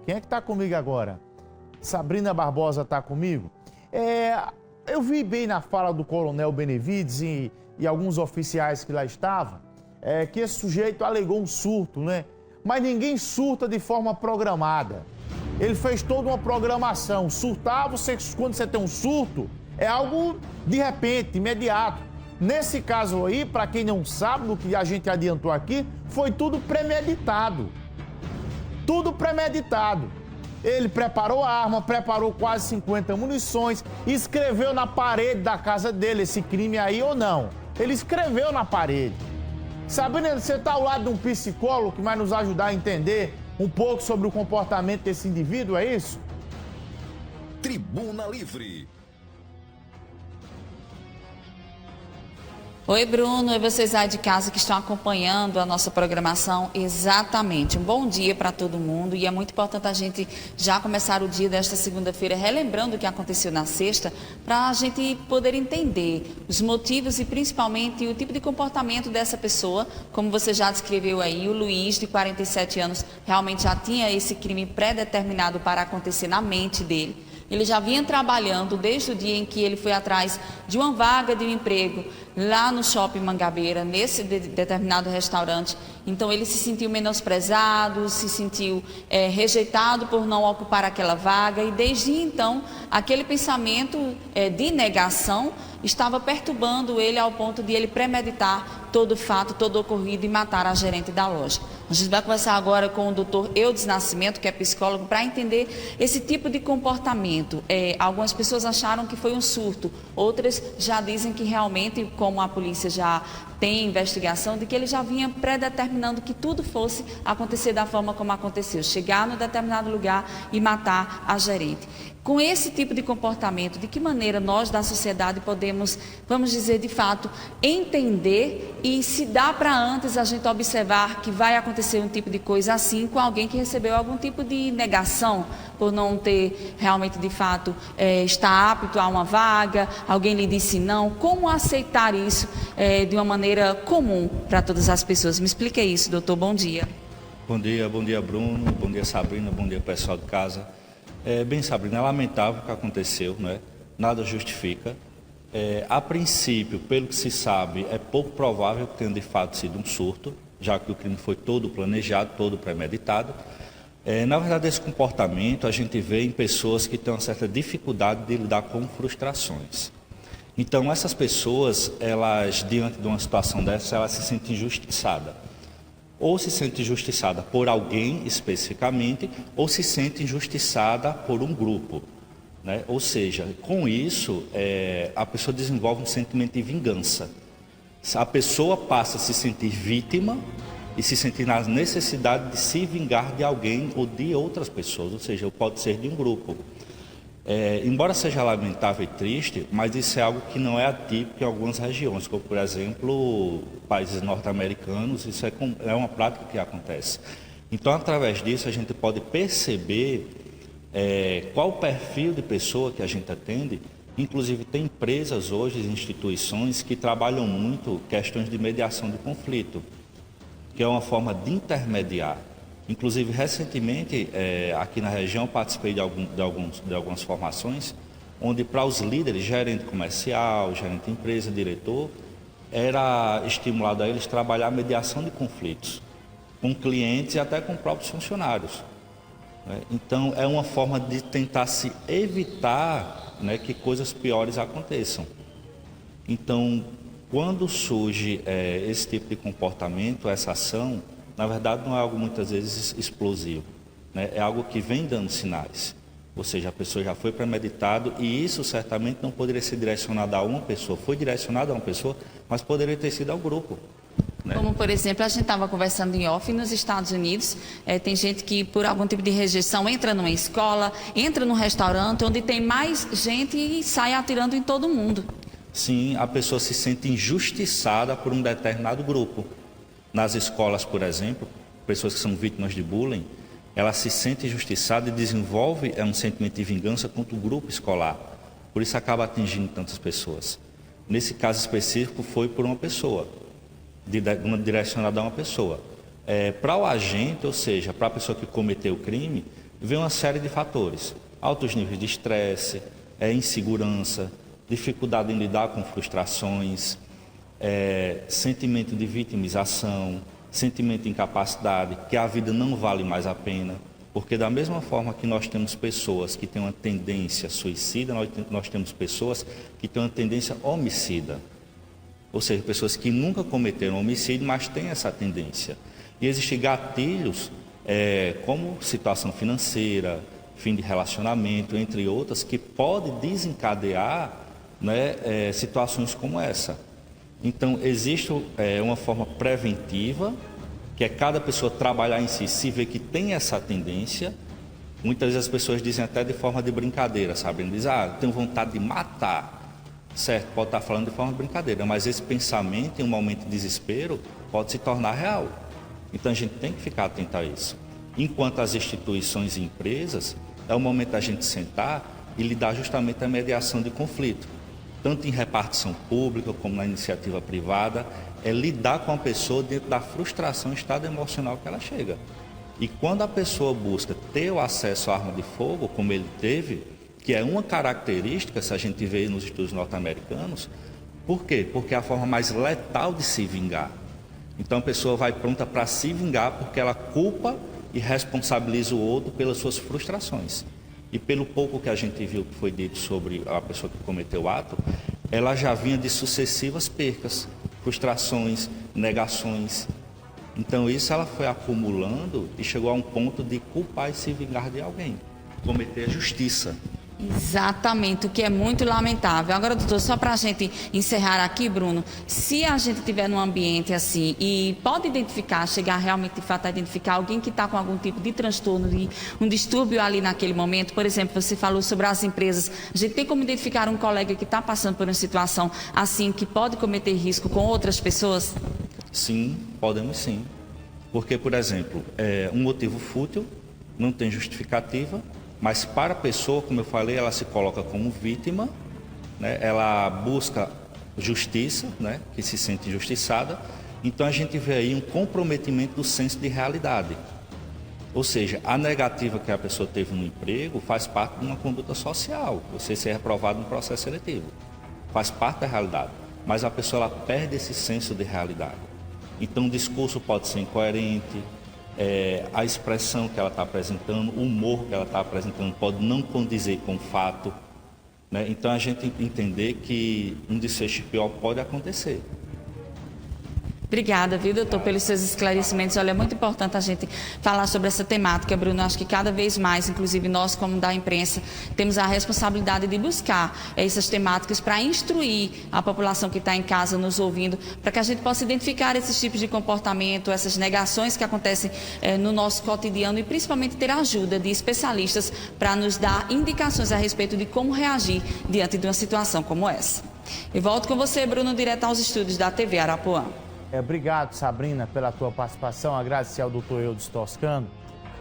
Quem é que está comigo agora? Sabrina Barbosa está comigo? Eu vi bem na fala do Coronel Benevides e alguns oficiais que lá estavam, que esse sujeito alegou um surto, né? Mas ninguém surta de forma programada. Ele fez toda uma programação. Surtar, quando você tem um surto, é algo de repente, imediato. Nesse caso aí, para quem não sabe do que a gente adiantou aqui, foi tudo premeditado. Tudo premeditado. Ele preparou a arma, preparou quase 50 munições, escreveu na parede da casa dele esse crime aí ou não. Ele escreveu na parede. Sabrina, você está ao lado de um psicólogo que vai nos ajudar a entender um pouco sobre o comportamento desse indivíduo, é isso? Tribuna Livre. Oi, Bruno, e vocês aí de casa que estão acompanhando a nossa programação. Exatamente, um bom dia para todo mundo, e é muito importante a gente já começar o dia desta segunda-feira relembrando o que aconteceu na sexta, para a gente poder entender os motivos e principalmente o tipo de comportamento dessa pessoa. Como você já descreveu aí, o Luiz, de 47 anos, realmente já tinha esse crime pré-determinado para acontecer na mente dele. Ele já vinha trabalhando desde o dia em que ele foi atrás de uma vaga de um emprego lá no Shopping Mangabeira, nesse determinado restaurante. Então ele se sentiu menosprezado, se sentiu rejeitado por não ocupar aquela vaga, e desde então aquele pensamento de negação estava perturbando ele ao ponto de ele premeditar todo o fato, todo o ocorrido e matar a gerente da loja. A gente vai conversar agora com o Dr. Eudes Nascimento, que é psicólogo, para entender esse tipo de comportamento. Algumas pessoas acharam que foi um surto, outras já dizem que realmente, como a polícia já tem investigação, de que ele já vinha pré-determinando que tudo fosse acontecer da forma como aconteceu, chegar no determinado lugar e matar a gerente. Com esse tipo de comportamento, de que maneira nós da sociedade podemos, vamos dizer, de fato, entender, e se dá para antes a gente observar que vai acontecer um tipo de coisa assim com alguém que recebeu algum tipo de negação por não ter realmente, de fato, estar apto a uma vaga, alguém lhe disse não, como aceitar isso de uma maneira comum para todas as pessoas? Me explica isso, doutor, bom dia. Bom dia Bruno, bom dia Sabrina, bom dia pessoal de casa. Bem, Sabrina, é lamentável o que aconteceu, né? Nada justifica. A princípio, pelo que se sabe, é pouco provável que tenha de fato sido um surto, já que o crime foi todo planejado, todo premeditado. Na verdade, esse comportamento a gente vê em pessoas que têm uma certa dificuldade de lidar com frustrações. Então, essas pessoas, elas, diante de uma situação dessa, elas se sentem injustiçadas. Ou se sente injustiçada por alguém especificamente, ou se sente injustiçada por um grupo, né? Ou seja, com isso, a pessoa desenvolve um sentimento de vingança. A pessoa passa a se sentir vítima e se sentir na necessidade de se vingar de alguém ou de outras pessoas, ou seja, pode ser de um grupo. Embora seja lamentável e triste, mas isso é algo que não é atípico em algumas regiões, como por exemplo, países norte-americanos, isso é uma prática que acontece. Então, através disso, a gente pode perceber qual o perfil de pessoa que a gente atende. Inclusive, tem empresas hoje, instituições, que trabalham muito questões de mediação de conflito, que é uma forma de intermediar. Inclusive, recentemente, aqui na região, participei de algumas formações, onde para os líderes, gerente comercial, gerente de empresa, diretor, era estimulado a eles trabalhar a mediação de conflitos, com clientes e até com próprios funcionários. Então, é uma forma de tentar se evitar, né, que coisas piores aconteçam. Então, quando surge esse tipo de comportamento, essa ação, na verdade não é algo muitas vezes explosivo, né? É algo que vem dando sinais, ou seja, a pessoa já foi premeditado, e isso certamente não poderia ser direcionado a uma pessoa, foi direcionado a uma pessoa, mas poderia ter sido ao grupo, né? Como, por exemplo, a gente estava conversando em off, nos Estados Unidos, tem gente que por algum tipo de rejeição entra numa escola, entra num restaurante onde tem mais gente e sai atirando em todo mundo. Sim, a pessoa se sente injustiçada por um determinado grupo. Nas escolas, por exemplo, pessoas que são vítimas de bullying, ela se sente injustiçada e desenvolve um sentimento de vingança contra o grupo escolar. Por isso acaba atingindo tantas pessoas. Nesse caso específico foi por uma pessoa, direcionada a uma pessoa. Para o agente, ou seja, para a pessoa que cometeu o crime, vem uma série de fatores. Altos níveis de estresse, insegurança, dificuldade em lidar com frustrações, sentimento de vitimização, sentimento de incapacidade, que a vida não vale mais a pena. Porque da mesma forma que nós temos pessoas que têm uma tendência suicida, nós temos pessoas que têm uma tendência homicida. Ou seja, pessoas que nunca cometeram homicídio, mas têm essa tendência. E existem gatilhos, como situação financeira, fim de relacionamento, entre outras, que pode desencadear, né, situações como essa. Então, existe uma forma preventiva, que é cada pessoa trabalhar em si, se ver que tem essa tendência. Muitas vezes as pessoas dizem até de forma de brincadeira, sabe? Dizem, tenho vontade de matar. Certo, pode estar falando de forma de brincadeira, mas esse pensamento, em um momento de desespero, pode se tornar real. Então a gente tem que ficar atento a isso. Enquanto as instituições e empresas, é o momento da gente sentar e lidar justamente a mediação de conflito. Tanto em repartição pública como na iniciativa privada, é lidar com a pessoa dentro da frustração e estado emocional que ela chega. E quando a pessoa busca ter o acesso à arma de fogo, como ele teve, que é uma característica, se a gente vê nos estudos norte-americanos, por quê? Porque é a forma mais letal de se vingar. Então a pessoa vai pronta para se vingar porque ela culpa e responsabiliza o outro pelas suas frustrações. E pelo pouco que a gente viu que foi dito sobre a pessoa que cometeu o ato, ela já vinha de sucessivas percas, frustrações, negações. Então isso ela foi acumulando e chegou a um ponto de culpar e se vingar de alguém, cometer a justiça. Exatamente, o que é muito lamentável. Agora, doutor, só para a gente encerrar aqui, Bruno, se a gente estiver num ambiente assim e pode identificar, chegar realmente de fato a identificar alguém que está com algum tipo de transtorno, de um distúrbio ali naquele momento, por exemplo, você falou sobre as empresas, a gente tem como identificar um colega que está passando por uma situação assim, que pode cometer risco com outras pessoas? Sim, podemos sim. Porque, por exemplo, um motivo fútil, não tem justificativa, mas para a pessoa, como eu falei, ela se coloca como vítima, né? Ela busca justiça, né? Que se sente injustiçada. Então a gente vê aí um comprometimento do senso de realidade. Ou seja, a negativa que a pessoa teve no emprego faz parte de uma conduta social. Você ser reprovado no processo seletivo. Faz parte da realidade. Mas a pessoa ela perde esse senso de realidade. Então o discurso pode ser incoerente, a expressão que ela está apresentando, o humor que ela está apresentando pode não condizer com o fato, né? Então a gente entender que um desfecho pior pode acontecer. Obrigada, viu, doutor, pelos seus esclarecimentos. Olha, é muito importante a gente falar sobre essa temática, Bruno. Acho que cada vez mais, inclusive nós, como da imprensa, temos a responsabilidade de buscar essas temáticas para instruir a população que está em casa nos ouvindo, para que a gente possa identificar esses tipos de comportamento, essas negações que acontecem no nosso cotidiano e principalmente ter a ajuda de especialistas para nos dar indicações a respeito de como reagir diante de uma situação como essa. E volto com você, Bruno, direto aos estúdios da TV Arapuã. Obrigado, Sabrina, pela tua participação. Agradecer ao doutor Eudes Toscano.